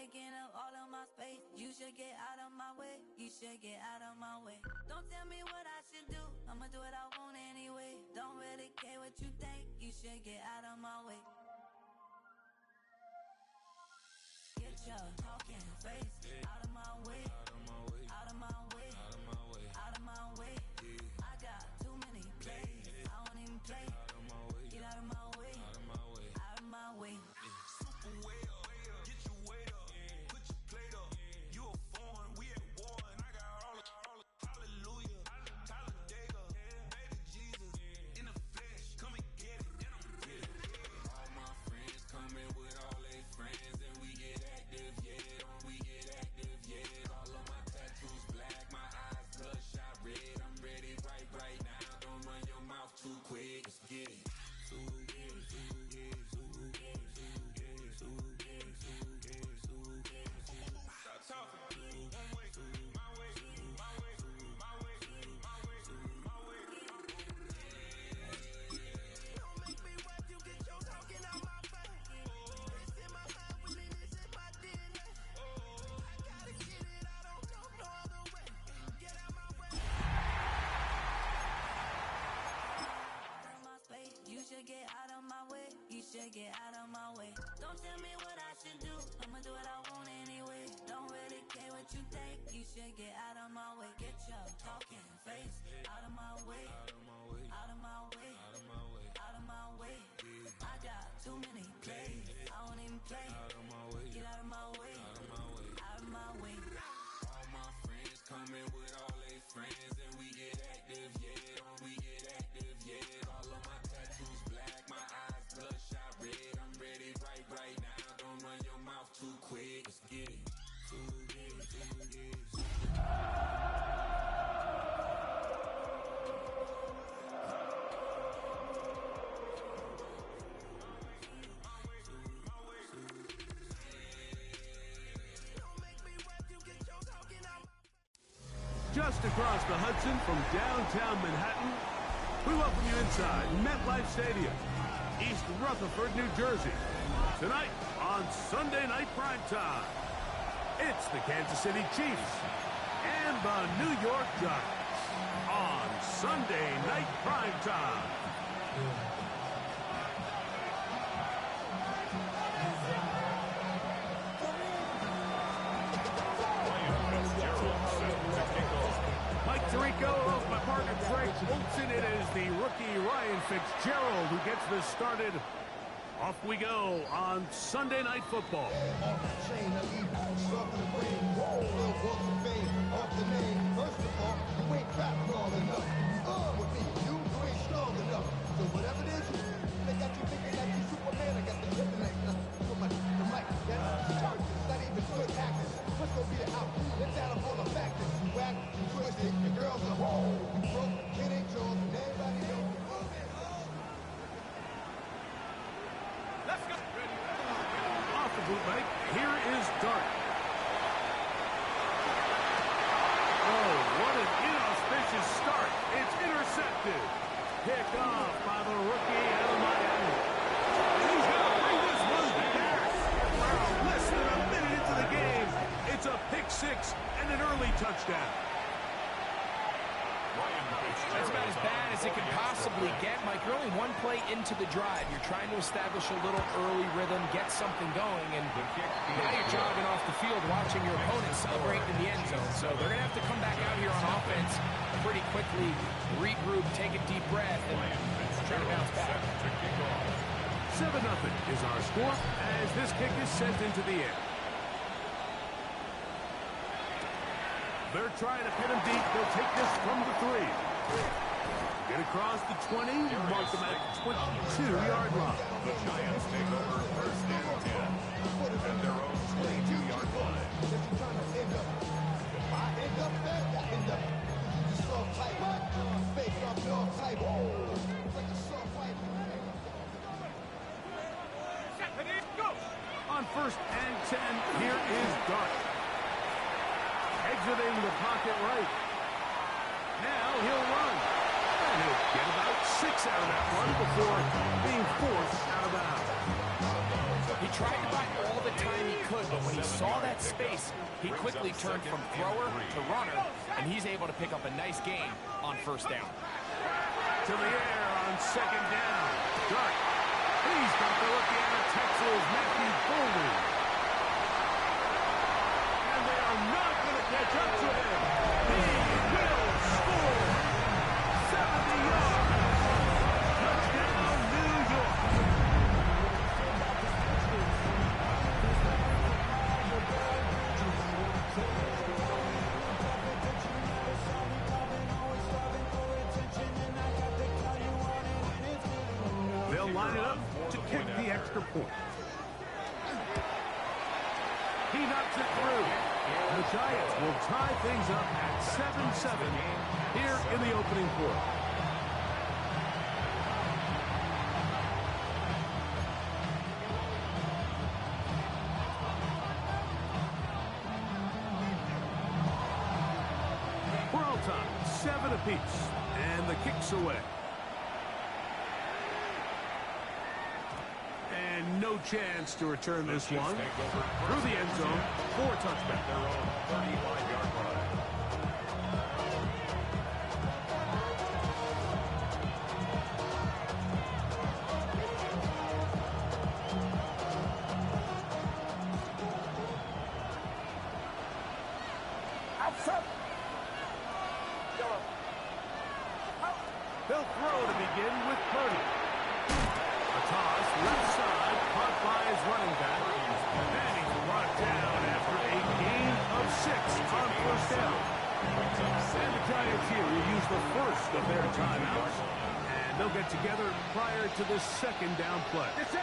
taking up all of my space. You should get out of my way. You should get out of my way. Don't tell me what I should do. I'ma do what I want anyway. Don't really care what you think. You should get out of my way. Get your talking face out of my way. Out of my way. Out of my way. I got too many plays. I don't even play. Get out of my way. Out of my way. Super way up. Get your weight up. Put your plate up. You a foreign. We at war. And I got all the hallelujah. Talladega. Baby Jesus. In the flesh. Come and get it. And I'm with it. All my friends coming with all their friends. And we get active, yeah. We get active, yeah. All of my tattoos black. My eyes bloodshot red. I'm ready right now. Don't run your mouth too quick. Let's get it. Stop talking. One way, my way, my way, my way, my way, my way. Don't make me watch you get your talking out my face. It's in my mind, Willie, this is my DNA. I gotta get it, I don't know no other way. Get out my way. Out of my space. You should get out of my way. You should get out of my way. Don't tell me what I should do. I'ma do what I want anyway. Don't really care what you think. You should get out of my way. Get your talking face out of my way. Out of my way. Out of my way. I got too many plays. I don't even play. Get out of my way. Out of my way. All my friends coming with all their friends. And we get active, yeah. We get active, yeah. All of my tattoos black. My eyes bloodshot red. I'm ready right now. Don't run your mouth too quick. Let's get it. Just across the Hudson from downtown Manhattan, we welcome you inside MetLife Stadium, East Rutherford, New Jersey. Tonight on Sunday Night Primetime, it's the Kansas City Chiefs and the New York Giants on Sunday Night Primetime. Mike Tirico, my partner Greg Olson. It is the rookie Ryan Fitzgerald who gets this started. Off we go on Sunday Night Football. Off the chain of evil, sharp in the brain, real walk of fame, off the name. First of all, you ain't rap long enough. With me, you ain't strong enough. So whatever it is, they got you thinking that you Superman. I got the kryptonite. The mic, that's charges. Not even good actors. What's gonna be the outcome? Let's add up all the factors. You whack, you twisted, your girls are whole. You broke, kid ain't yours, and everybody knows. Let's go. Off the bootleg, here is Dart. Oh, what an inauspicious start. It's intercepted. Picked off by the rookie out of Miami. And he's going to bring this one back. Wow, less than a minute into the game. It's a pick six and an early touchdown. That's about as bad as it could possibly get, Mike. You're only one play into the drive. You're trying to establish a little early rhythm, get something going, and now you're jogging off the field watching your opponent celebrate in the end zone. So they're going to have to come back out here on offense pretty quickly, regroup, take a deep breath, and try to bounce back. 7-0 is our score as this kick is sent into the air. They're trying to pin him deep. They'll take this from the 3. Get across the 20, mark them at 22-yard line. The Giants take over first and 10 at their own 22-yard line. On first and 10, here is Dart. Exiting the pocket right. Now he'll run. And he'll get about 6 out of that run before being forced out of bounds. He tried to buy all the time he could, but when he saw that space, he quickly turned from thrower to runner, and he's able to pick up a nice gain on first down. To the air on second down. Dart. He's got the rookie out of Texas, Matthew Foley. And they are not going to catch up to him. He will score. 70 yards. Touchdown, New York. They'll line it up to kick the extra point. He knocks it through. The Giants will tie things up at 7-7 here in the opening quarter. We're all time, 7 apiece, and the kick's away. And no chance to return this one. Through the end zone for a touchback. Their own 35-yard line. They'll throw to begin with Purdy. A toss, left side, caught by his running back. And then he's brought down after a gain of 6 on first down. And the Giants here will use the first of their timeouts. And they'll get together prior to the second down play. It's it.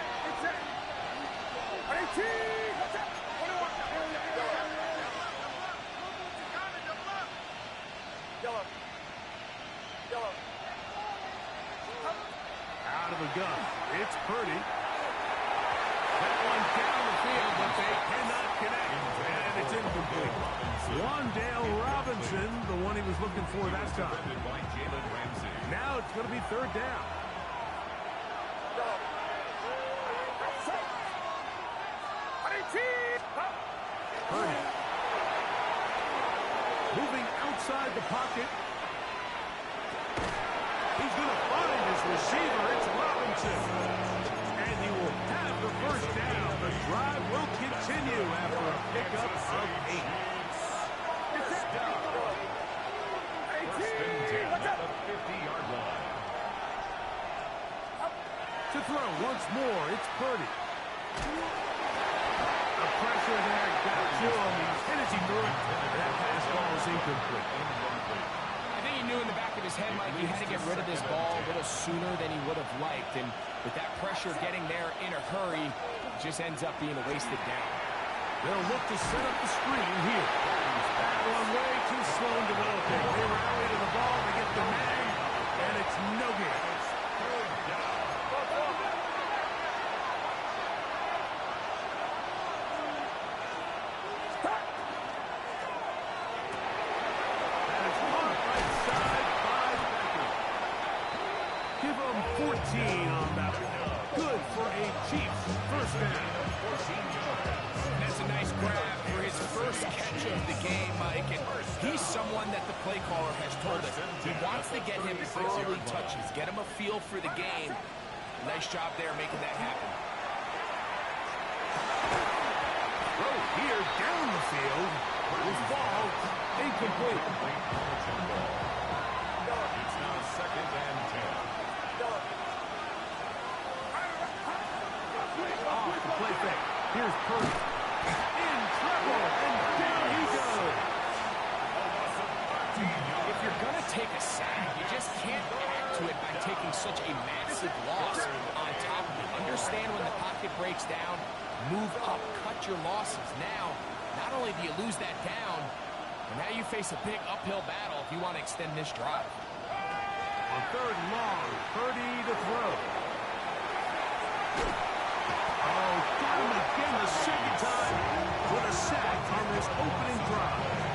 Out of the gun, it's Purdy. That one down the field, but they cannot connect. And it's incomplete. Wandale Robinson, the one he was looking for that time. Now it's going to be third down. Purdy. Moving outside the pocket. He's going to find his receiver. It's Robinson. And he will have the first down. The drive will continue after a pickup of 8. First and 10 at the 50-yard line. To throw once more, it's Purdy. The pressure there got to him. He's hit as he threw it. That pass ball is incomplete. I think he knew in the back of his head, Mike, he had to get rid of this ball a little sooner than he would have liked. And with that pressure getting there in a hurry, it just ends up being a wasted down. They'll look to set up the screen here. That one way too slow in developing. They rally to the ball, they get the man, and it's no good. That is caught right side by Becker. Give them 14 on that one. Good for a Chiefs first down. That's a nice grab for his first catch of the game, Mike. And he's someone that the play caller has told us he wants to get him early touches, get him a feel for the game. Nice job there making that happen. Throw here down the field. His ball incomplete. It's now second and 10. Off the play fake. Here's Purdy. In trouble, and down he goes. If you're going to take a sack, you just can't add to it by taking such a massive loss on top of it. Understand when the pocket breaks down, move up, cut your losses. Now, not only do you lose that down, but now you face a big uphill battle if you want to extend this drive. On third and long, Purdy to throw. Oh, got him again the second time with a sack on this opening drive.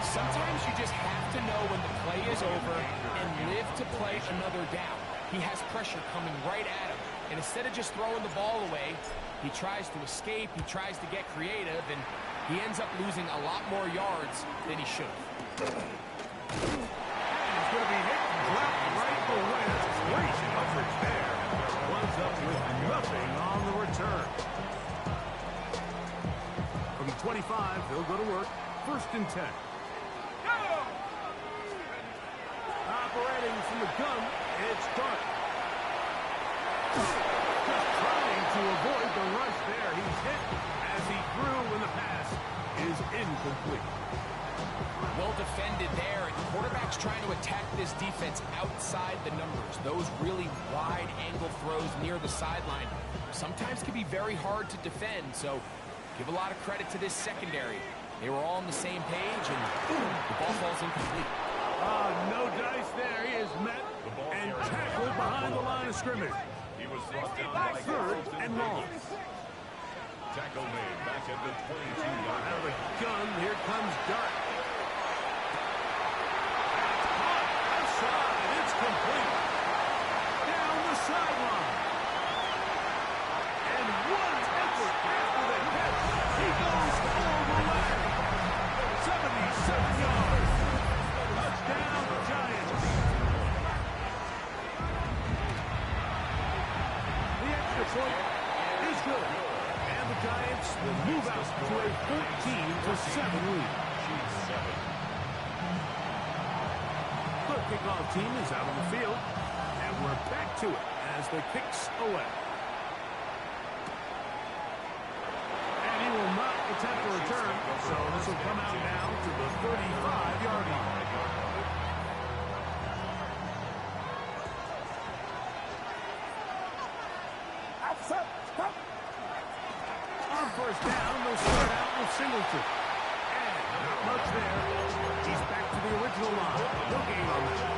Sometimes you just have to know when the play is over and live to play another down. He has pressure coming right at him. And instead of just throwing the ball away, he tries to escape, he tries to get creative, and he ends up losing a lot more yards than he should have. He's going to be hit and dropped right away. That's great coverage there. Runs up with nothing on the return. From the 25, they'll go to work. 1st and 10. Operating from the gun, it's Dart. Just trying to avoid the rush there. He's hit as he threw when the pass is incomplete. Well defended there. The quarterback's trying to attack this defense outside the numbers. Those really wide angle throws near the sideline sometimes can be very hard to defend, so give a lot of credit to this secondary. They were all on the same page, and the ball falls incomplete. No dice there. He is met and tackled behind the line of scrimmage. He was brought down by 3rd and long. Tackle made back at the 22-yard Out of the gun, here comes Dart. Outside, it's complete. Down the sideline. And one effort after the catch. He goes all the way. 77 yards. Touchdown, Giants. The extra point is good. And the Giants will move out to a 14-7 lead. The kickoff team is out on the field, and we're back to it as the kicks away. And he will not attempt a return, so this will come out now to the 35-yard line. On 1st down, they'll start out with Singleton. And not much there. He's back to the original line. No gain on that.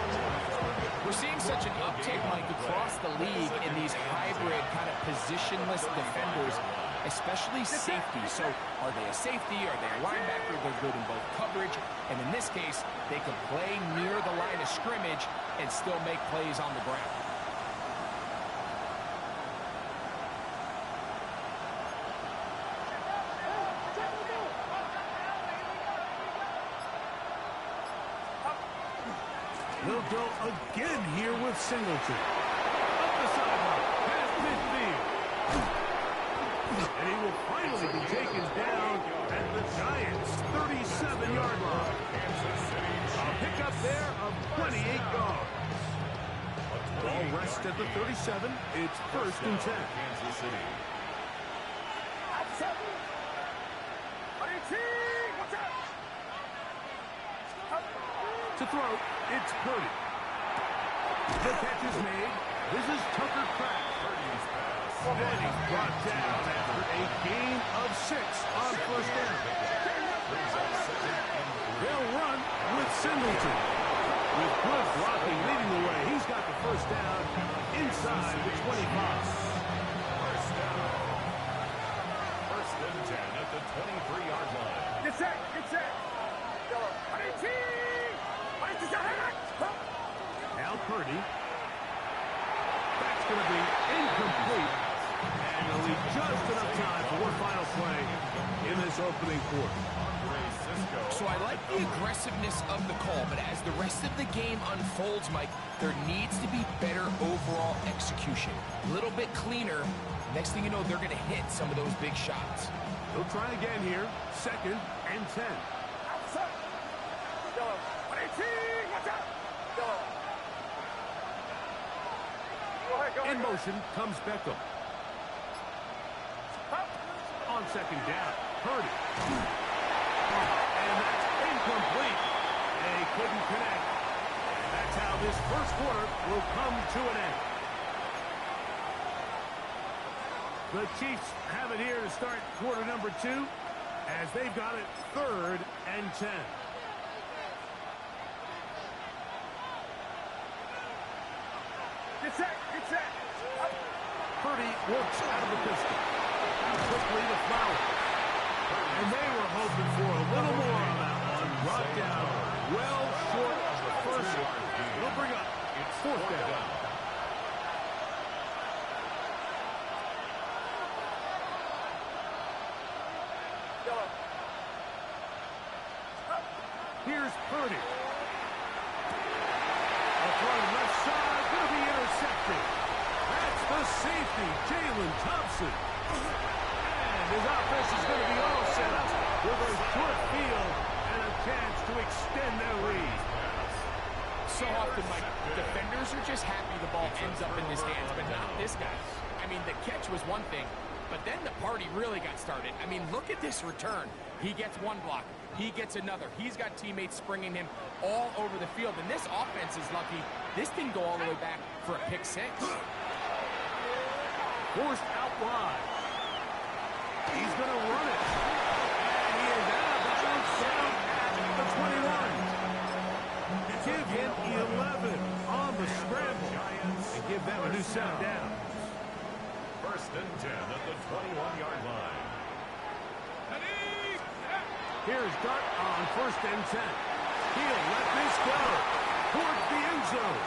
We're seeing such an uptick, Mike, across the league in these hybrid kind of positionless defenders, especially safety. So are they a safety? Are they a linebacker? They're good in both coverage. And in this case, they can play near the line of scrimmage and still make plays on the ground. He'll go again here with Singleton. Up the sideline, past midfield. And he will finally be taken down at the Giants' 37-yard line. A pickup there of 28 yards. Ball rests at the 37. It's 1st and 10. Kansas City. To throw, it's Purdy. The catch is made. This is Tucker Kraft. And he's brought down after a gain of 6 on 1st down. They'll run with Singleton. With good blocking leading the way, he's got the 1st down inside the 25. 1st down. 1st and 10 at the 23-yard line. Get set. Now Purdy. That's going to be incomplete. And he'll leave just enough time for one final play in this opening quarter. So I like the aggressiveness of the call, but as the rest of the game unfolds, Mike, there needs to be better overall execution. A little bit cleaner. Next thing you know, they're going to hit some of those big shots. He'll try again here. 2nd and 10. In motion comes Beckham. On 2nd down, Purdy. And that's incomplete. They couldn't connect. And that's how this 1st quarter will come to an end. The Chiefs have it here to start quarter number 2, as they've got it 3rd and 10. Get set. Purdy works out of the pistol. Quickly to Flower. And they were hoping for a little more on that one. Brought down well short of the 1st. It'll bring up 4th down. Here's Purdy. A throw left side, going to be intercepted. That's the safety, Jalen Thompson. And his offense is going to be all set up with a short field and a chance to extend their lead. So often, Mike, defenders are just happy the ball ends up in his hands, but not this guy. I mean, the catch was one thing, but then the party really got started. I mean, look at this return. He gets one block. He gets another. He's got teammates springing him all over the field, and this offense is lucky. This didn't go all the way back for a pick six. Forced out wide. He's going to run it. And he is out of bounds down at the 21. Give him 11 on the scramble and give them a new set down. First and 10 at the 21-yard line. Here's Dart on first and 10. He'll let this go towards the end zone.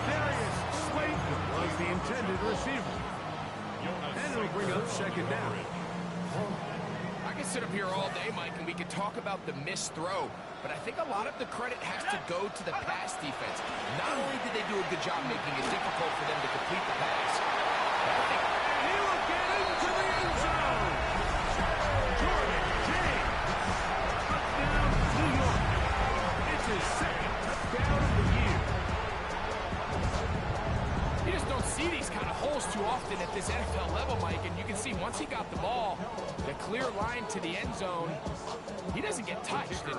Darius Slayton was the intended receiver. And it'll bring up second down. I can sit up here all day, Mike, and we could talk about the missed throw, but I think a lot of the credit has to go to the pass defense. Not only did they do a good job making it difficult for them to complete the pass, He will get into the end zone. Jordan James. Touchdown, New York. It's his second touchdown of the year. you just don't see these kind of holes too often at this NFL level, Mike, and you can see once he got the ball, the clear line to the end zone, he doesn't get touched. And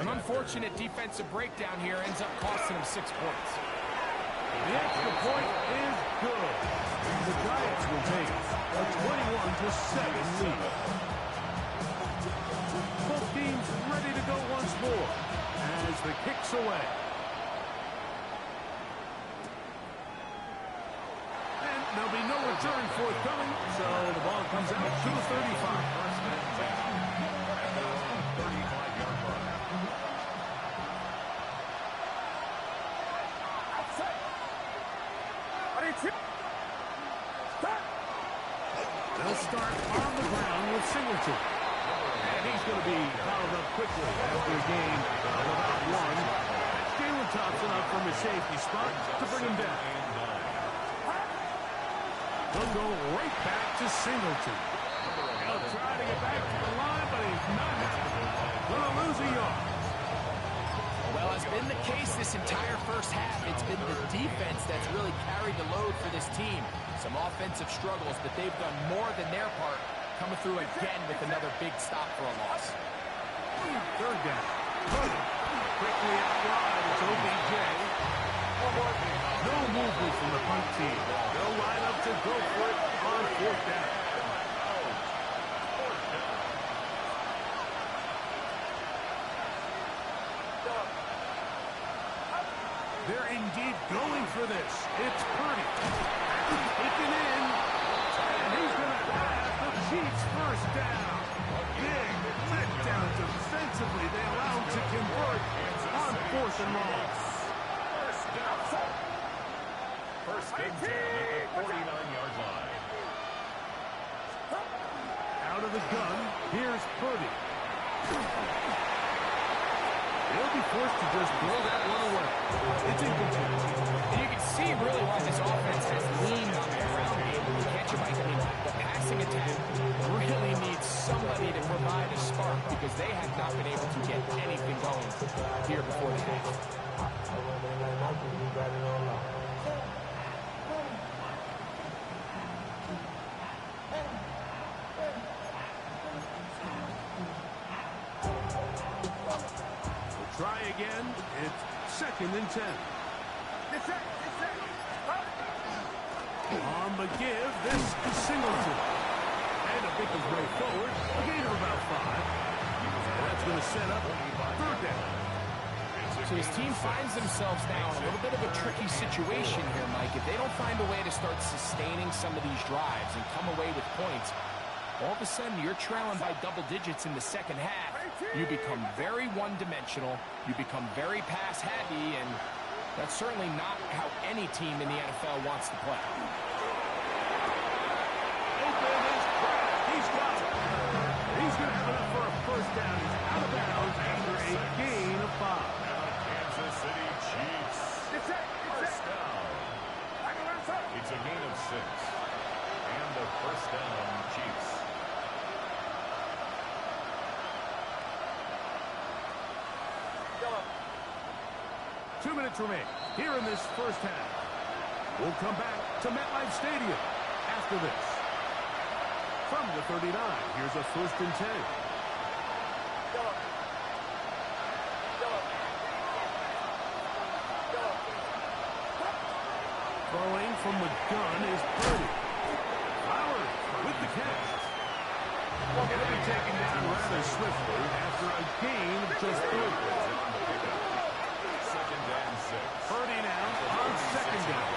an unfortunate defensive breakdown here ends up costing him 6 points. The extra point is good. The Giants will take a 21-7 lead. Both teams ready to go once more as the kick's away. And there'll be no return forthcoming, so the ball comes out to the 35. They'll start on the ground with Singleton. And he's going to be fouled up quickly after a gain of about 1. That's Jalen Thompson up from his safety spot to bring him down. They'll go right back to Singleton. He'll try to get back to the line, but he's not going to lose a yard. Well, it's been the case this entire first half. It's been the defense that's really carried the load for this team. Some offensive struggles, but they've done more than their part, coming through again with another big stop for a loss. Third down. Quickly out wide, it's OBJ. No movement from the punt team. They'll line up to go for it on fourth down. They're indeed going for this. It's Purdy. Taken in. And he's going to have the Chiefs first down. Big letdown defensively. They allow him to convert on fourth and long. First and 10 at the 49-yard line. Out of the gun, here's Purdy. They'll be forced to just blow that one away. It's incomplete. And you can see really why this offense has leaned on the ground game. Can't you, Mike? I mean, the passing attack really needs somebody to provide a spark because they have not been able to get anything going here before the half. Try again. It's second and 10. On the give, this is Singleton. And to pick his way forward, a gain of about 5. That's going to set up third down. So his team finds themselves now in a little bit of a tricky situation here, Mike. If they don't find a way to start sustaining some of these drives and come away with points, all of a sudden you're trailing by double digits in the second half. You become very one-dimensional. You become very pass-heavy, and that's certainly not how any team in the NFL wants to play. Open is cracked. He's got it. He's first down is out of bounds after a gain of 5. Now Kansas City Chiefs. First down. It's a gain of 6. And a first down, Chiefs. Two minutes remain here in this first half. We'll come back to MetLife Stadium after this. From the 39, here's a 1st and 10. Throwing from the gun is Purdy. Flowers with the catch. It'll be taken down rather swiftly after a gain of just 3. Second and 6. Purdy now on 2nd down.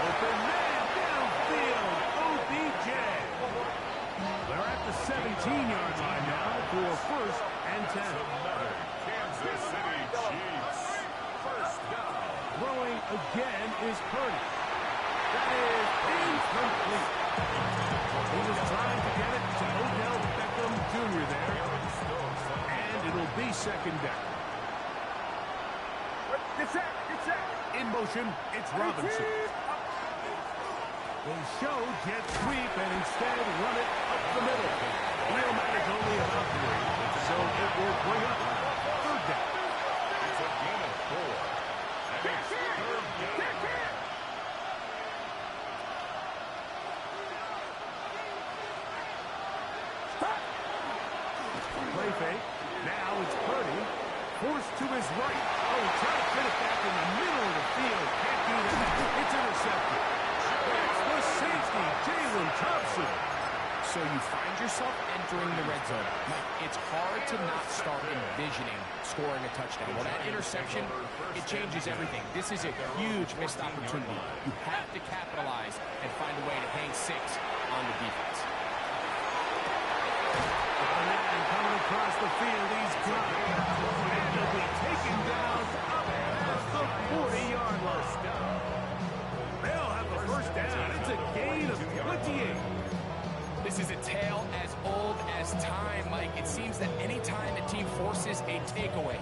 Open man downfield. OBJ. They're at the 17-yard line now for 1st and 10. Another Kansas City Chiefs. First down. Throwing again is Purdy. That is incomplete. He was trying to get it to Odell Beckham Jr. there. And it'll be 2nd down. In motion, it's Robinson. They show jet sweep and instead run it up the middle. Wheel man is only about 3, so it will bring up 3rd down. It's a gain of 4. And it's 3rd down. Play fake. Now it's Purdy. Forced to his right. Oh, trying to fit it back in the middle of the field. Can't do that. It's intercepted. That's the safety, Jalen Thompson. So you find yourself entering the red zone. It's hard to not start envisioning scoring a touchdown. Well, that interception, it changes everything. This is a huge missed opportunity. You have to capitalize and find a way to hang 6 on the defense. And coming across the field, he's got it. And he'll be taken down up at the 40-yard line. They'll have the first down. It's a gain of 28. This is a tale as old as time, Mike. It seems that any time a team forces a takeaway,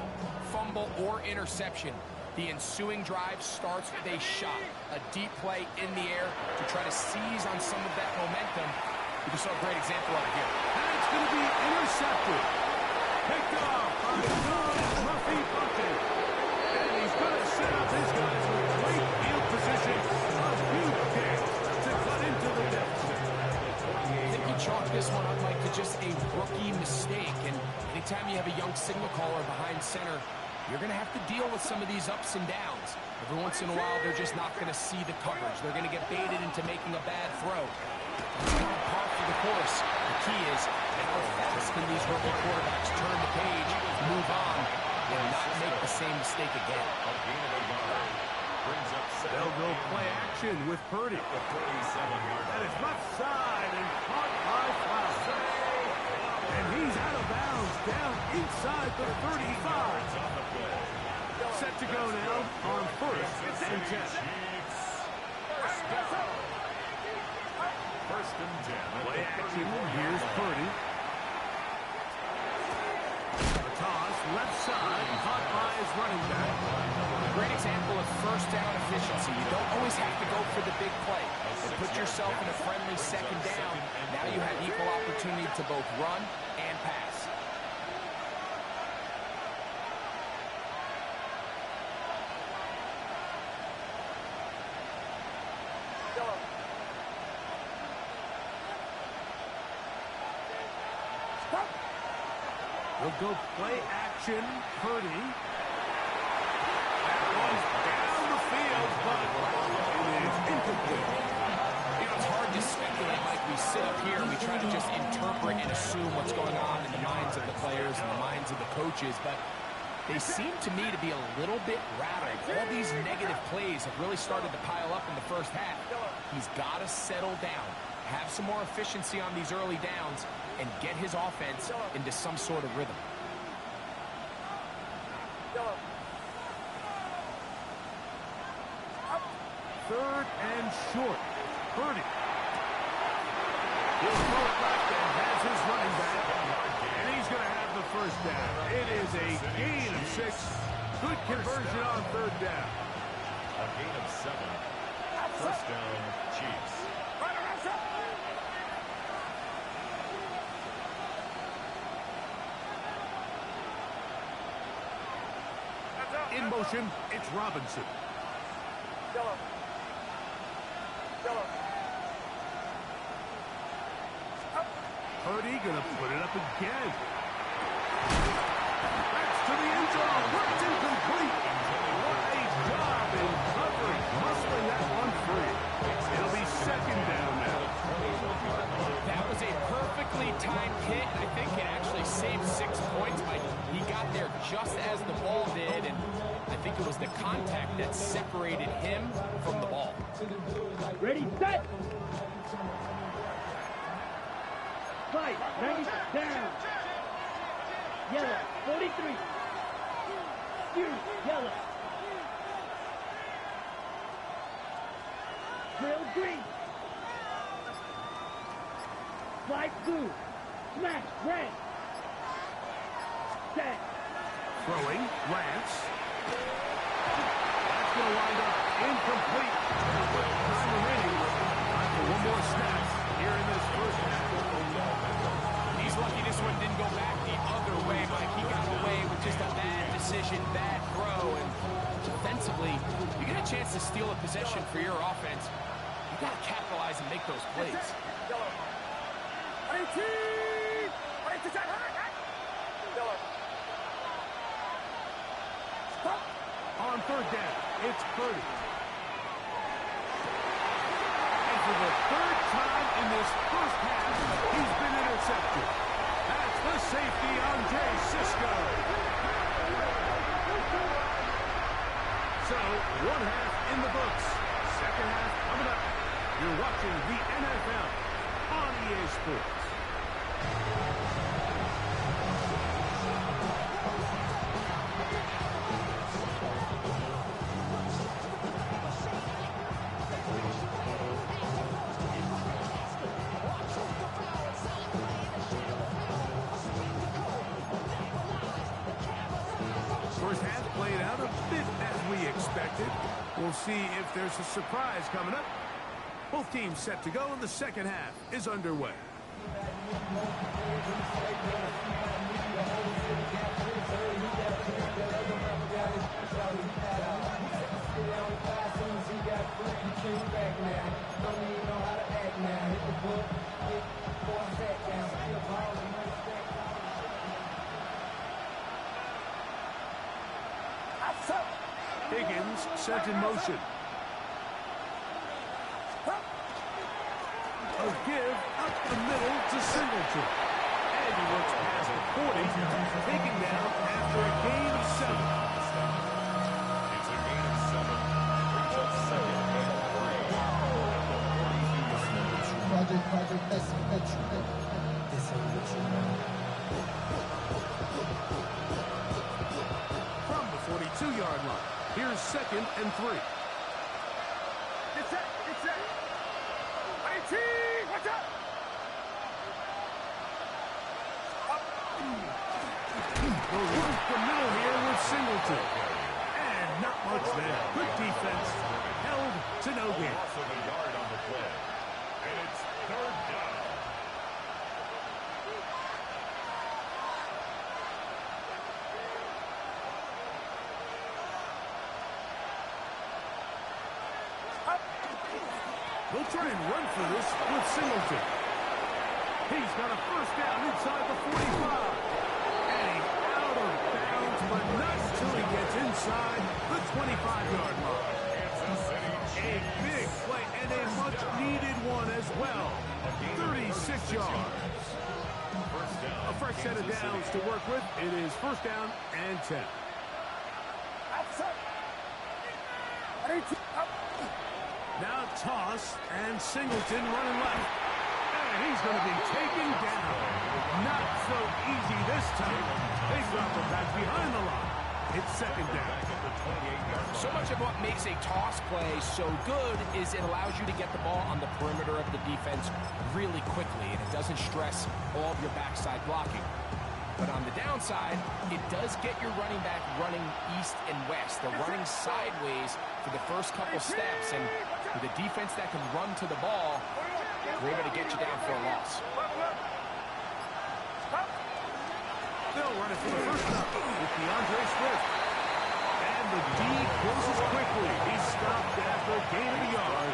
fumble, or interception, the ensuing drive starts with a shot, a deep play in the air to try to seize on some of that momentum. We just saw a great example of it here. And it's going to be intercepted. Picked off by John Ruffy Bucket. And he's going to set up his guys with great field position. A huge chance to cut into the deficit. I think you chalk this one up, Mike, to just a rookie mistake. And anytime you have a young signal caller behind center, you're going to have to deal with some of these ups and downs. Every once in a while, they're just not going to see the coverage. They're going to get baited into making a bad throw. It's kind of par for the course. The key is how fast can these rookie quarterbacks turn the page, move on, and not make the same mistake again. They'll go play action with Purdy. And it's left side and caught by Flowers. And he's out of bounds down inside the 35. Set to go now on 1st and 10. First and 10. Play action. Here's Purdy. A toss, left side, caught by his running back. A great example of first down efficiency. You don't always have to go for the big play. But put yourself in a friendly 2nd down. Now you have equal opportunity to both run and pass. We'll go play action. Purdy. That one's down the field, but it is incomplete. You know, it's hard to speculate, Mike. We sit up here and we try to just interpret and assume what's going on in the minds of the players and the minds of the coaches, but they seem to me to be a little bit rattled. All these negative plays have really started to pile up in the first half. He's got to settle down, have some more efficiency on these early downs, and get his offense into some sort of rhythm. Third and short. Purdy. He'll throw it left and has his running back down. It is a gain of 6. Good conversion on third down. A gain of 7. First down, Chiefs. In motion, it's Robinson. Purdy gonna put it up again. That's to the end zone. It's incomplete. What a job in covering, muscling that one free. It'll be second down now. That was a perfectly timed hit. I think it actually saved 6 points. He got there just as the ball did, and I think it was the contact that separated him from the ball. Ready, set! Fight, 90, down. Yellow, 43. Fury, yellow. Drill, green. Flight, blue. Smash, red. Set. Throwing, Lance. That's going to wind up incomplete. Time remaining. Time for one more snap here in this first half. He's lucky this one didn't go back the other way, Mike. He got away with just a bad decision, bad throw, and defensively, you get a chance to steal a possession for your offense. You got to capitalize and make those plays. On third down, it's Purdy. And for the third time in this first half, he's been intercepted. That's the safety, Andre Cisco. So, one half in the books. Second half coming up. You're watching the NFL on EA Sports. First half played out a bit as we expected. We'll see if there's a surprise coming up. Both teams set to go, and the second half is underway. Higgins set in motion. A give up the middle to Singleton. And he works past the 40, taken down after a gain of 7. It's a gain of 7. Brings up second and 3. From the 42-yard line, here's second and 3. It's set. Watch out! Goes work the middle here with Singleton. And not much there. Good defense. Held to no gain. Loss of a yard on the play. And it's third down. They'll try and run for this with Singleton. He's got a first down inside the 45. And he's out of bounds, but not until he gets inside the 25-yard line. A big play and a much-needed one as well. 36 yards. A fresh set of downs to work with. It is first down and 10. Now toss, and Singleton running left. And he's going to be taken down. Not so easy this time. They drop it back behind the line. It's second down. So much of what makes a toss play so good is it allows you to get the ball on the perimeter of the defense really quickly, and it doesn't stress all of your backside blocking. But on the downside, it does get your running back running east and west. They're running sideways for the first couple steps, and with a defense that can run to the ball, they're able to get you down for a loss. They'll run it for the first time with DeAndre Swift. And the D closes quickly. He's stopped after a gain of a yard.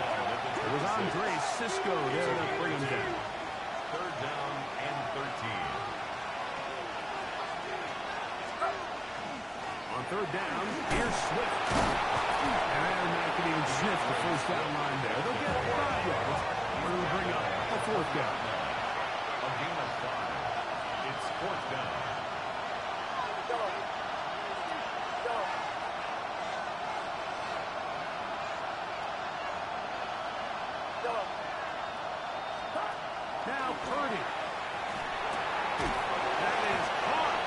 It was Andre Cisco there to bring him down. Third down and 13. On third down, here's Swift. And they're not going to even sniff the first down line there. They'll get 5 yards. We're going to bring up a fourth down. A gain of 5. It's fourth down. Now Purdy. That is caught.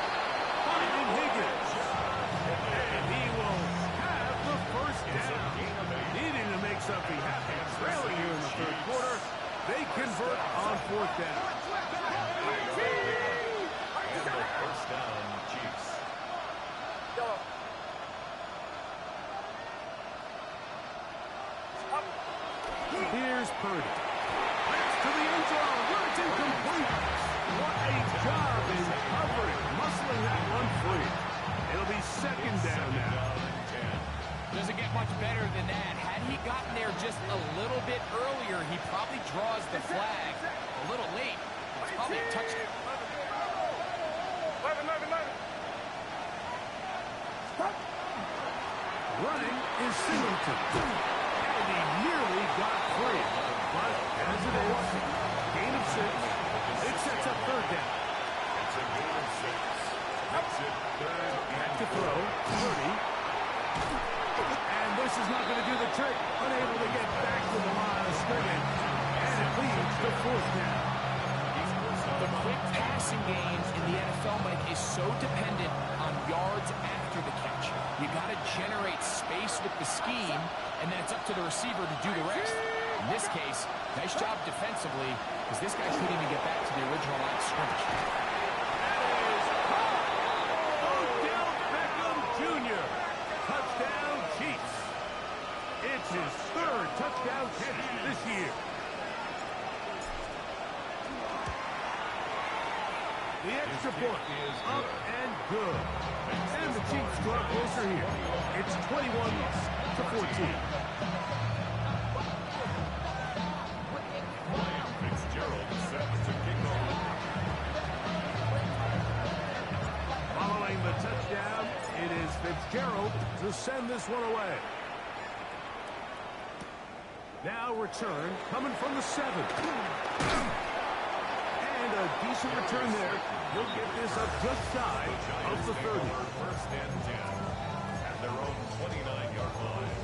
Finding Higgins. And he will have the first down. Needing to make something happen. Trailing here in the third quarter. They convert on fourth down. And the first down, Chiefs. Here's Purdy. Pass to the end zone. Where it's incomplete. What a job in covering, muscling that one free. It'll be second down now. Doesn't get much better than that. Had he gotten there just a little bit earlier, he probably draws the flag a little late. It's probably a touchdown. Running is Singleton. And he nearly got free. But as it is, gain of 6. It sets up third down. It's a gain of 6. Makes it third Back and to throw. 30. And this is not going to do the trick. Unable to get back to the line of scrimmage. And it leads to fourth down. The quick passing game in the NFL, Mike, is so dependent on yards after the catch. You got to generate space with the scheme, and then it's up to the receiver to do the rest. In this case, nice job defensively, because this guy couldn't even get back to the original line of scrimmage. Odell Beckham Jr. Touchdown Chiefs. It's his third touchdown catch this year. The extra point is up and good. And the Chiefs draw closer here. It's 21-14. Fitzgerald set to kick off. Following the touchdown, it is Fitzgerald to send this one away. Now return coming from the 7. And a decent return there. He'll get this up just shy of the 30. First and 10 at their own 29-yard line.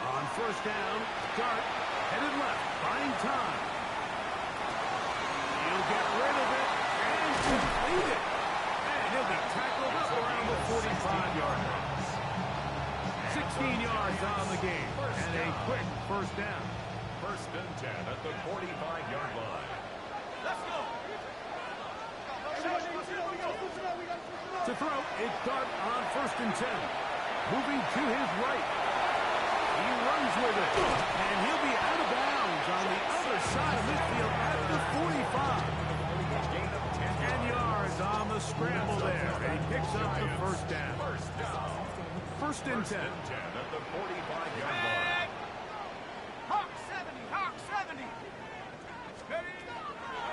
On first down, Dart headed left, buying time. He'll get rid of it and complete it. And he'll be tackled around the 45-yard line. 16 yards on the game, and a quick first down. First and 10 at the 45-yard line. Let's go. To throw, it's Dart on first and 10. Moving to his right. He runs with it, and he'll be out of bounds on the other side of midfield at the 45. 10 yards on the scramble there, and he picks up the first down. First and 10. At the 45-yard line. Hawk 70, Hawk 70.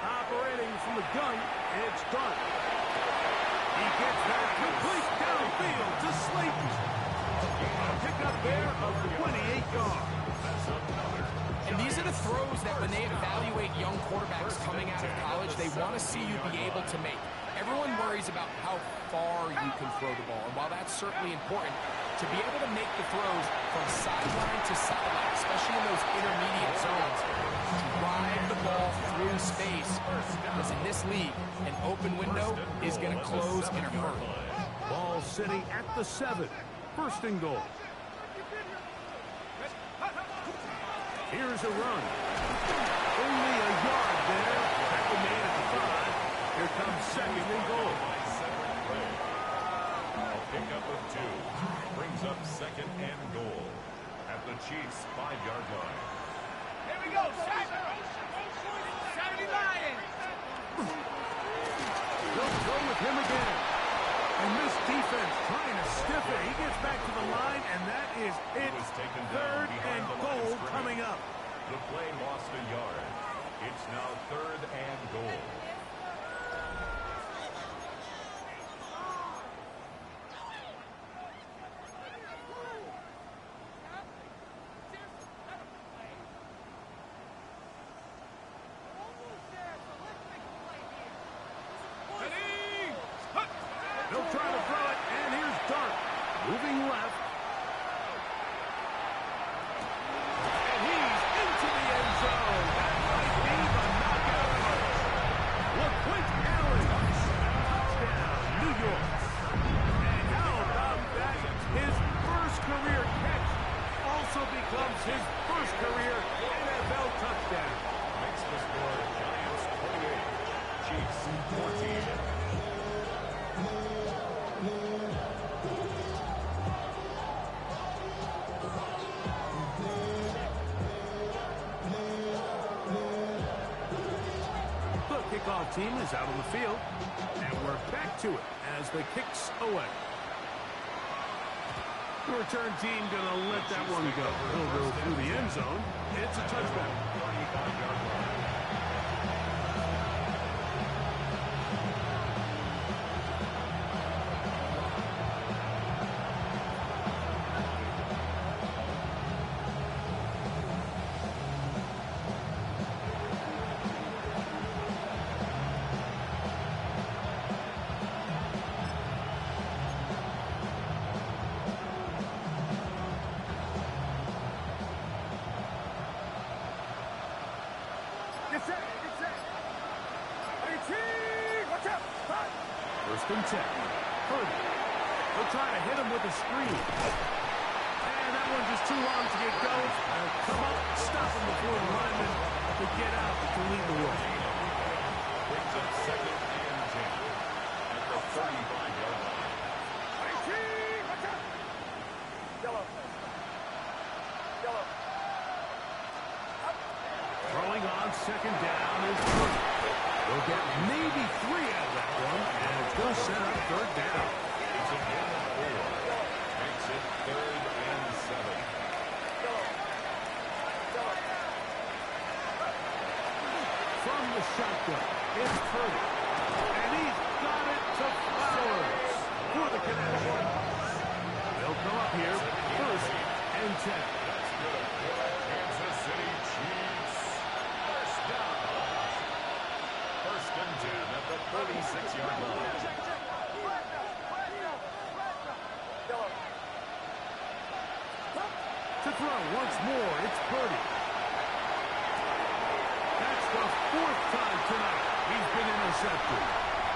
Operating from the gun, it's Dart. He gets that complete downfield to Slayton. A pickup there of 28 yards. And these are the throws that when they evaluate young quarterbacks coming out of college, they want to see you be able to make. Everyone worries about how far you can throw the ball. And while that's certainly important, to be able to make the throws from sideline to sideline, especially in those intermediate zones, drive the ball through space. Because in this league, an open window is going to close in a hurry. Ball sitting at the 7. First and goal. Here's a run. Only a yard there. Tackle made at the 5. Here comes second and goal. A pickup of 2. Brings up second and goal at the Chiefs' 5-yard line. Here we go, 70 Lions. They'll go with him again. And this defense trying to stiff it. He gets back to the line, and that is it. Third and goal coming up. The play lost a yard. It's now third and goal. They'll try to throw it, and here's Dart. Moving left. And he's into the end zone. That might be the knockout punch. LaQuint Allen. Touchdown, New York. And how about that? His first career catch also becomes his first career NFL touchdown. Makes the score Giants 28, Chiefs 14. Kickoff team is out on the field, and we're back to it as the kick's away. The return team going to let that one go. He'll go through the end zone. It's a touchback. 35-yard line. First and 10. Purdy. They'll try to hit him with a screen. And that one just too long to get going. Come up, stop him before the lineman to get out to lead the way. Brings up second and 10 at the 35-yard line. Yellow. Throwing on second down is Purdy. They'll get maybe 3 out of that one, and it's going to set up third down. It's a gain of 4. Makes it third and 7. From the shotgun, it's Purdy. And he's got it to Flowers for the connection. They'll come up here, first and 10. That's good. Kansas City Chiefs. First down. First and 10 at the 36-yard line. To throw once more, it's Purdy. That's the 4th time tonight he's been intercepted.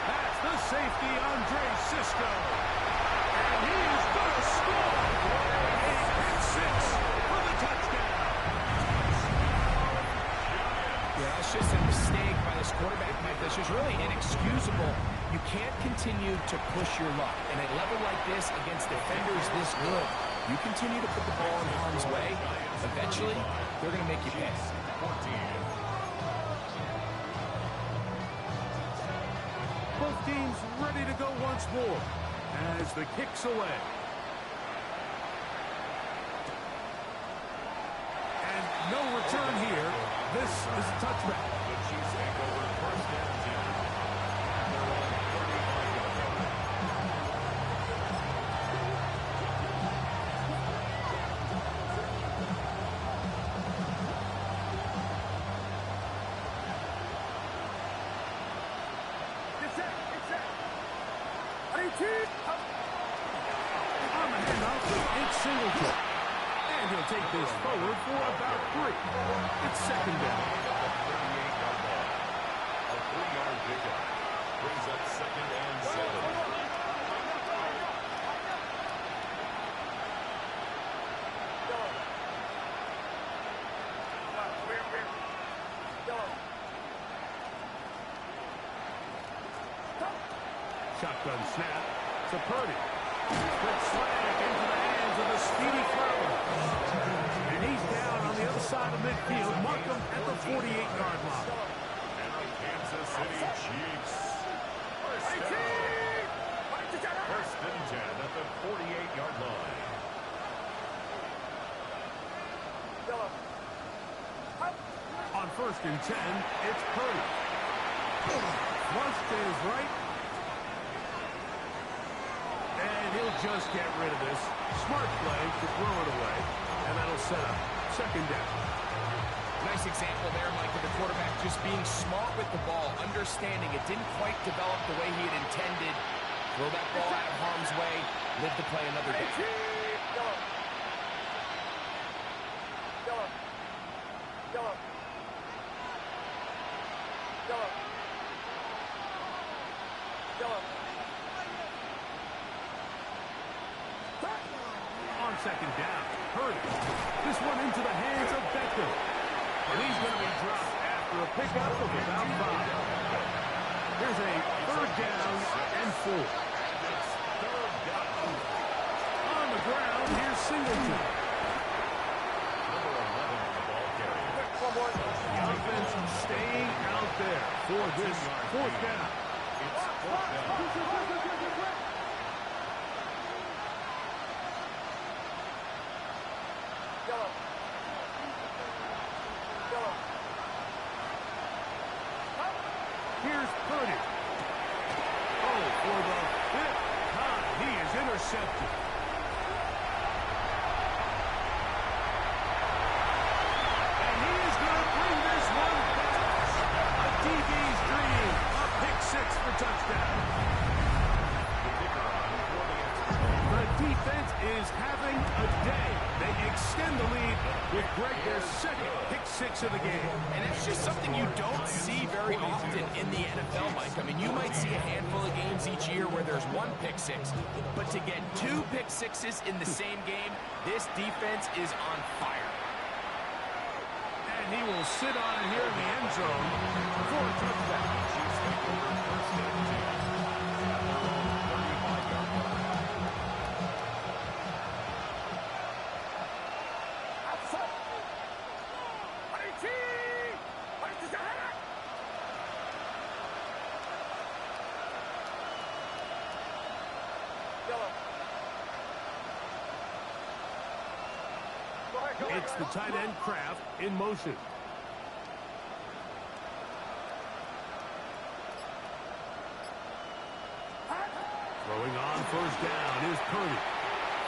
That's the safety, Andre Cisco. And he is going to score. A pick 6 for the touchdown. Yeah, that's just a mistake by this quarterback, Mike. That's just really inexcusable. You can't continue to push your luck. And at a level like this, against defenders this good, you continue to put the ball in harm's way, eventually, they're going to make you pay. 14. Both teams ready to go once more as the kick's away. And no return here. This is a touchback. The Chiefs take over first and 10. And they're on 35-yard line. On the handoff, it's Singleton. And he'll take this forward for about 3. It's second down. A 38-yard ball. A 3-yard pickup. Brings up second and 7. Shotgun snap to Purdy. Quick slant into the hands of the speedy Flowers. And he's down on the other side of midfield. Mark him at the 48-yard line. And the Kansas City Chiefs. First down. First and 10 at the 48-yard line. On first and 10, it's Purdy. Flush to his right. And he'll just get rid of this. Smart play to throw it away. And that'll set up second down. Nice example there, Mike, of the quarterback just being smart with the ball, understanding it didn't quite develop the way he had intended. Throw that ball out of harm's way, live to play another day. On second down, Purdy. This one into the hands of Beckham. And he's going to be dropped after a pickup of about 5. Here's a third down and 4. On the ground, here's Singleton. Number 11, the ball carrier. The offense staying out there for this fourth down. It's fourth down. Here's Purdy. Oh, for the 5th time, he is intercepted. And he is going to bring this one back. A DB's dream. A pick 6 for touchdown. The defense is having a day. They extend the lead with Greg, their second pick 6 of the game. And it's just something you don't see very often in the NFL, Mike. I mean, you might see a handful of games each year where there's 1 pick 6, but to get 2 pick 6s in the same game, this defense is on fire. And he will sit on it here in the end zone for a touchdown. It's the tight end Kraft in motion. Throwing on first down is Purdy.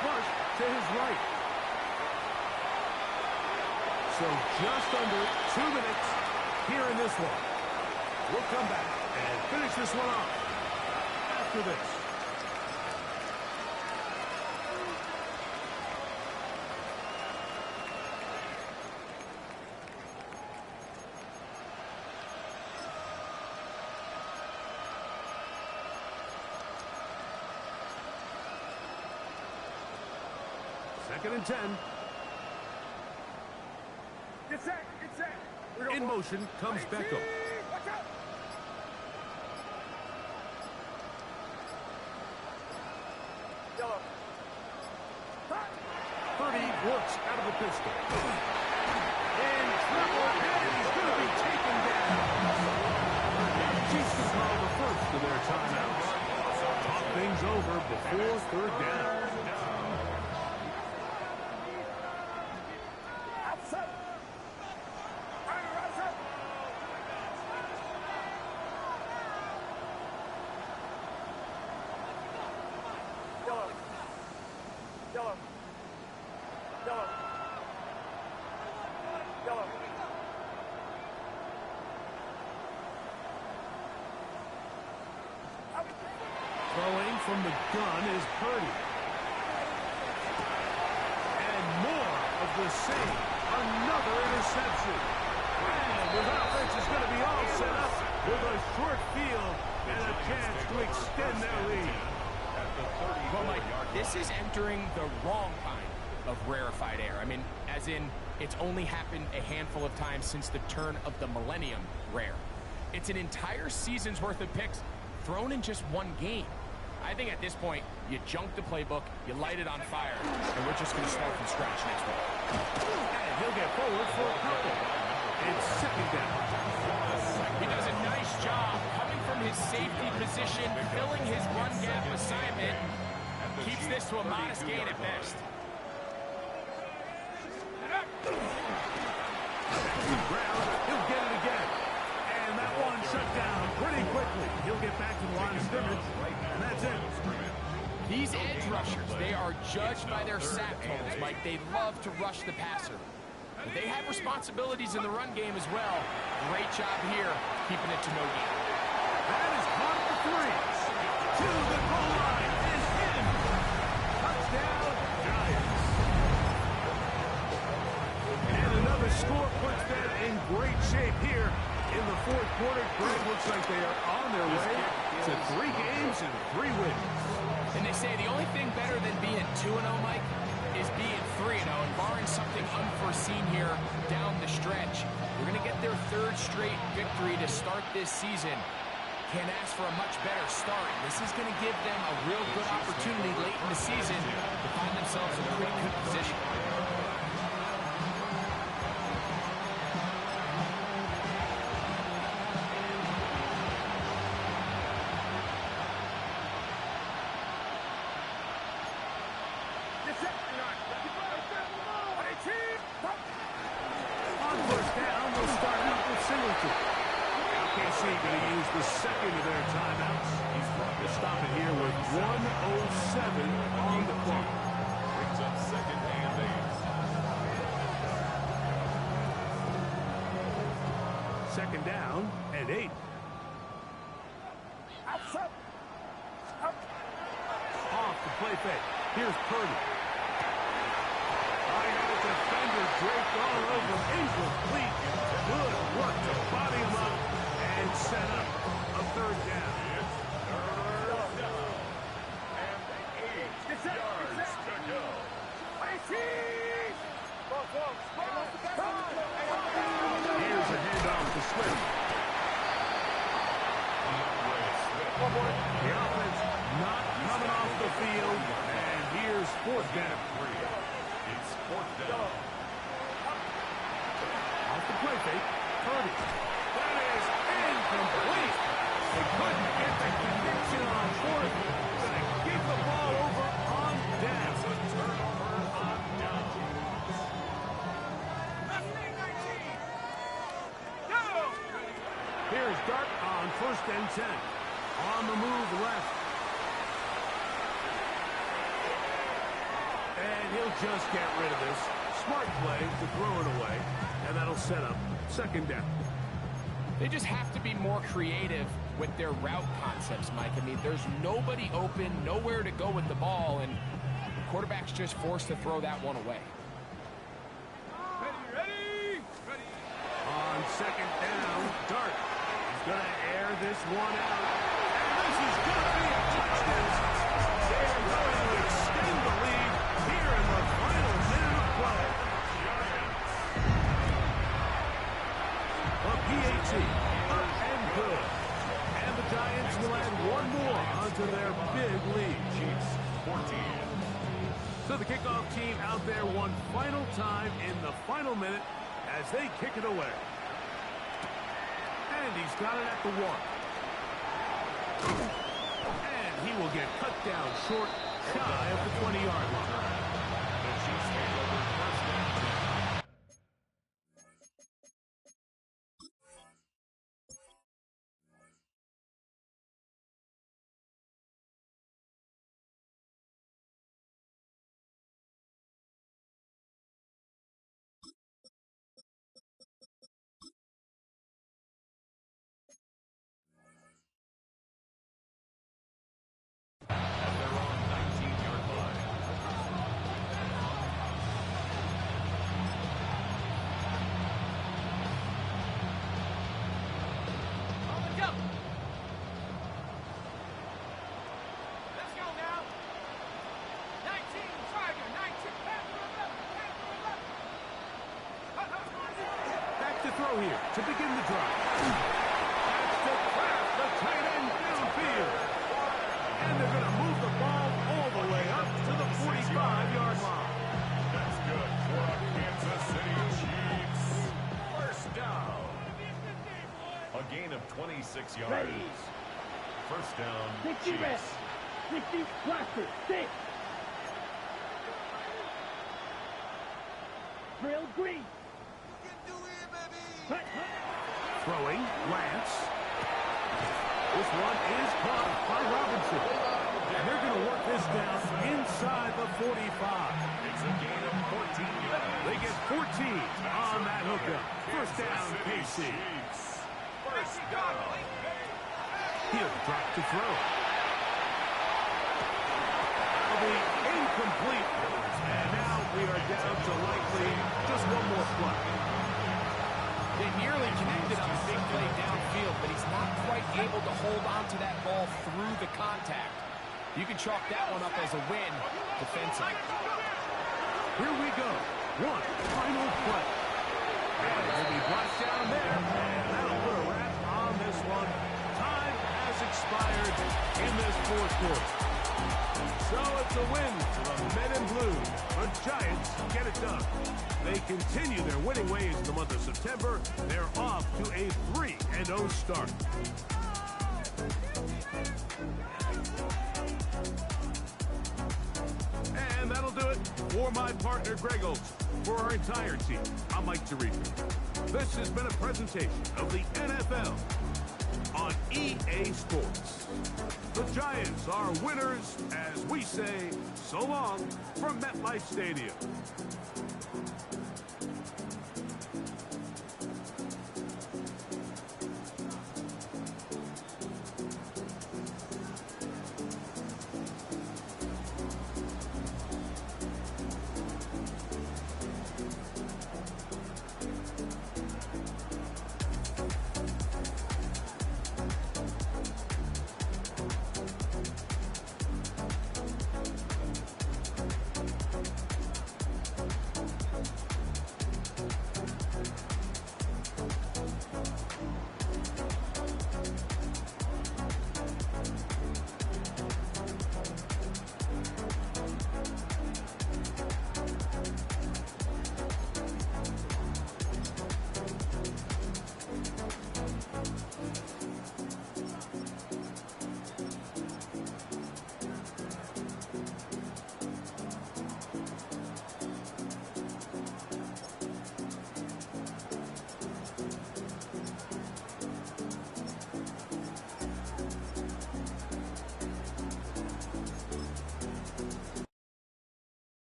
Flush to his right. So just under 2 minutes here in this one. We'll come back and finish this one off after this. Second and 10. Get set. In motion comes Beckham. Watch out. Purdy works out of the pistol. In trouble, and he's going to be taken down. Chiefs can call the first of their timeouts. Talk things over before third down. Throwing from the gun is Purdy. And more of the same. Another interception. And his offense is going to be all set up with a short field and a chance to extend their lead. Well, Mike, this is entering the wrong kind of rarefied air. I mean, as in, it's only happened a handful of times since the turn of the millennium rare. It's an entire season's worth of picks thrown in just one game. I think at this point, you junk the playbook, you light it on fire, and we're just going to start from scratch next week. And he'll get forward for a couple. It's second down. He does a nice job coming from his safety position, filling his run gap assignment, keeps this to a modest gain at best. Brown, he'll get it again. And that one shut down pretty quickly. He'll get back to the line of scrimmage, and that's it. These edge rushers, they are judged by their sack totals, Mike. They love to rush the passer. But they have responsibilities in the run game as well. Great job here, keeping it to no gain. That is caught for three. To the goal line is in. Touchdown, Giants. And another score puts them in great shape here in the fourth quarter. Greg, looks like they are on their way to 3 games and 3 wins. And they say the only thing better than being 2-0, Mike, is being 3-0. And barring something unforeseen here down the stretch, we're going to get their 3rd straight victory to start this season. Can't ask for a much better start. This is going to give them a real good opportunity late in the season to find themselves in a pretty good position. On first down, they'll start out with Singleton. LKC going to use the second of their timeouts. They'll stop it here with 1:07 on the clock. Brings up second and 8. Second down and 8. Off the play fake. Here's Purdy. I got a defender draped all over. Incomplete. Good work to body him up and set up a 3rd down. It's 3rd down and 8 yards to go. Here's a handoff to Swift. The offense not coming off the field, and here's 4th down. It's 4th down. Off the play fake, Purdy. That is incomplete. They couldn't get the connection on 4th. Gonna give the ball over on down. It's a turnover on down. Here's Dart on 1st and 10. On the move left. And he'll just get rid of this. Smart play to throw it away. And that'll set up 2nd down. They just have to be more creative with their route concepts, Mike. I mean, there's nobody open, nowhere to go with the ball, and the quarterback's just forced to throw that one away. Ready? On 2nd down, Dart is going to air this one out. And this is going to be a touchdown. They're going to extend the lead here in the final minute of play. A PAT, up and good. And the Giants will add one more onto their big lead. Chiefs 14. So the kickoff team out there one final time in the final minute as they kick it away. And he's got it at the 1. And he will get cut down short, shy of the 20-yard line. The Chiefs take over 1st and 10. At their own 19-yard line. Back to throw here to begin the drive. That's to Kraft, the tight end downfield. 5-yard line. That's good for a Kansas City Chiefs first down. A gain of 26 yards. Ready. First down, 60 Chiefs. reps. 60 blaster. 6. Drill green. Hut, hut. Throwing, Lance. This one is caught by Robinson. And they're going to work this down inside the 45. It's a gain of 14 yards. They get 14 on that hookup. First down, KC. Chiefs. First down. He'll drop to throw. That'll be incomplete. And now we are down to likely just one more play. They nearly connected on a big play downfield, but he's not quite able to hold on to that ball through the contact. You can chalk that one up as a win defensively. Here we go. One final play. And he'll be brought down there. And that'll put a wrap on this one. Time has expired in this fourth quarter. So it's a win for the Men in Blue. The Giants get it done. They continue their winning ways in the month of September. They're off to a 3-0 start. And that'll do it for my partner, Greg Olson. For our entire team, I'm Mike Tirico. This has been a presentation of the NFL on EA Sports. The Giants are winners as we say so long from MetLife Stadium.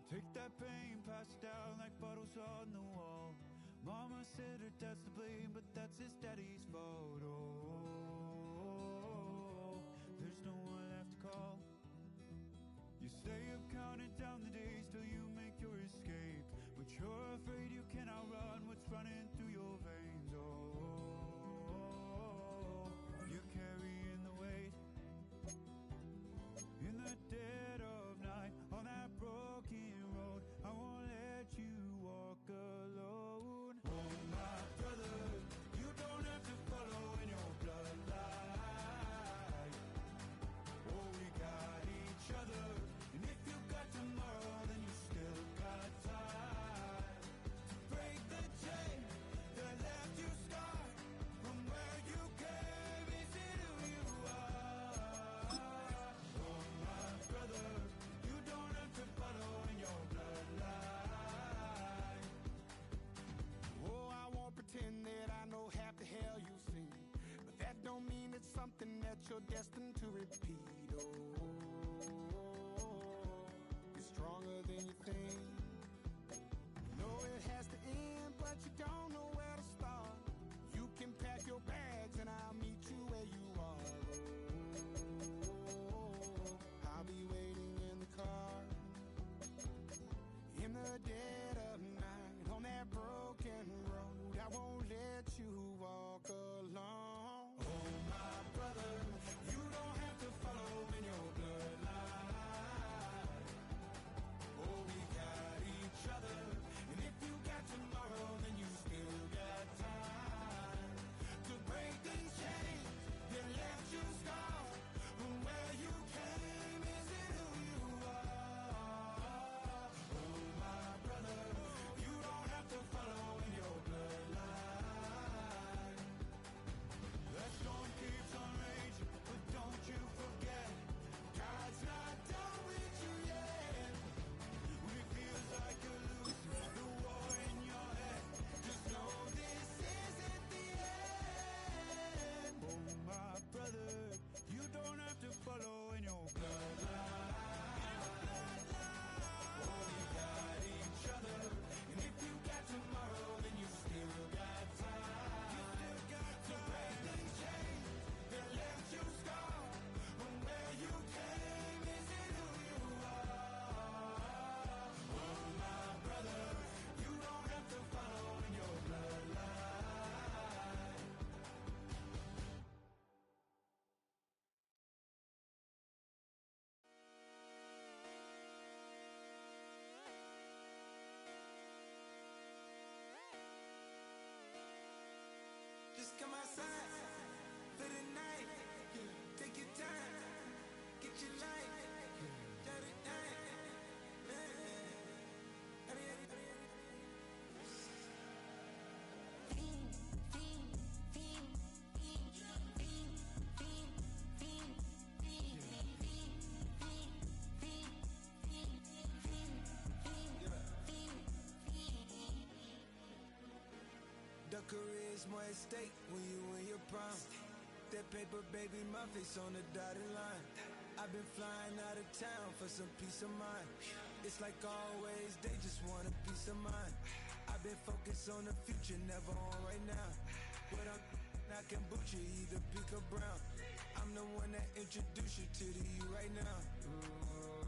Take that pain, pass it down like bottles on the wall. Mama said her dad's to blame, but that's his daddy's fault. Oh, there's no one left to call. You stay up counting down the days till you make your escape, but you're afraid you cannot run what's running through your veins. Oh, you're carrying the weight in the dead of night on that broken road. I won't let you walk alone. Oh my brother, you don't have to follow in your bloodline. Oh, we got each other, and if you got tomorrow, then you still got time to break the chain that left you scarred from where you came into who you are. Oh my brother, you don't have to follow in your bloodline. Oh, I won't pretend that I know half the hell you've seen, but that don't mean it's something that you're destined to repeat. Oh, you're stronger than you think. You know it has to end, but you don't know where to start. You can pack your bags and I'll meet you where you are. Oh, I'll be waiting in the car in the dead of night on that broken road. I won't let you walk alone. Oh my brother, you don't have to follow in your bloodline. career is more at stake when you in your prime. That paper, baby, my face on the dotted line. I've been flying out of town for some peace of mind. It's like always, they just want a peace of mind. I've been focused on the future, never on right now. But I can boot you either pink or brown. I'm the one that introduced you to the you right now. Ooh.